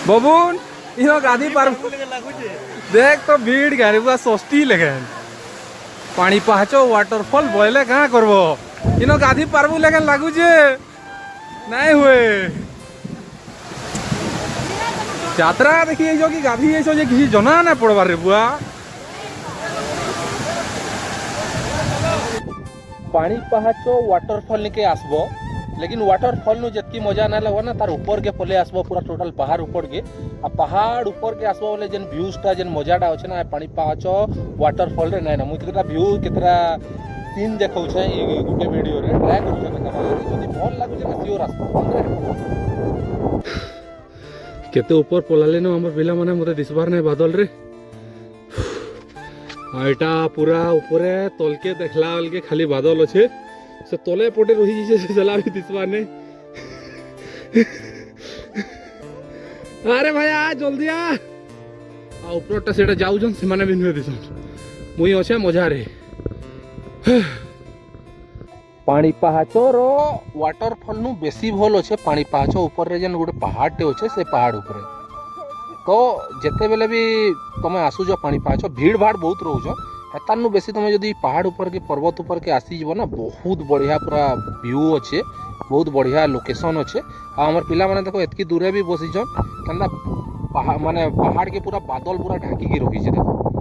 बबून इनो गाधी पार देख तो भीड़ गाड़ी पूरा सस्ती लगे पानी पहाचो वाटरफॉल बोले कहाँ करबो इनो गाधी पारबू लेकिन लगुचे नहीं हुए यात्रा देखिए जो कि गाधी ऐसो जे किसी जना ना पड़बार रे बुआ पानी पहाचो वाटरफॉल निके आसबो लेकिन वाटरफॉल नु जतकी मजा ना लगवा ना तार ऊपर के पले आसबो पूरा टोटल पहाड़ ऊपर के आ पहाड़ ऊपर के आसबो बोले जेन व्यूज टा जेन मजाटा अछि ना पानी पहाचो वाटरफॉल रे नै ना मु केतरा व्यू केतरा सीन देखौ छै ई गुटे वीडियो रे ट्राई करू छै देखा जदी भल लागु छै ना सियोर आसबो केते ऊपर पलाले न हमर पिला माने मते दिसबार नै बादल रे आइटा पूरा ऊपरे तलके देखला के खाली बादल अछि से तले पटे रही जे से चला भी दिसबार नै अरे भाई आ जल्दी आ ऊपरटा सेटा जाउजन से माने बिनु दिसन मुई अछि मजा रे पानी पहाचो रो वाटरफॉल नु बेसी भल अच्छे पानी पहाचो ऊपर रे जेन गोटे पहाड़टे अच्छे से पहाड़ ऊपर तो जिते बेले भी तुम आसुच पानी पहाचो भीड़ भाड़ बहुत रोच हेतार बेसी तुम जब पहाड़ ऊपर के पर्वत ऊपर के आसीज ना बहुत बढ़िया पूरा व्यू अच्छे बहुत बढ़िया लोकेशन अच्छे आमर पिला माने देखो एतकी दूरे भी बसीछन केनता माने पहाड़ के पूरा बादल पूरा ढाकी रखी देखो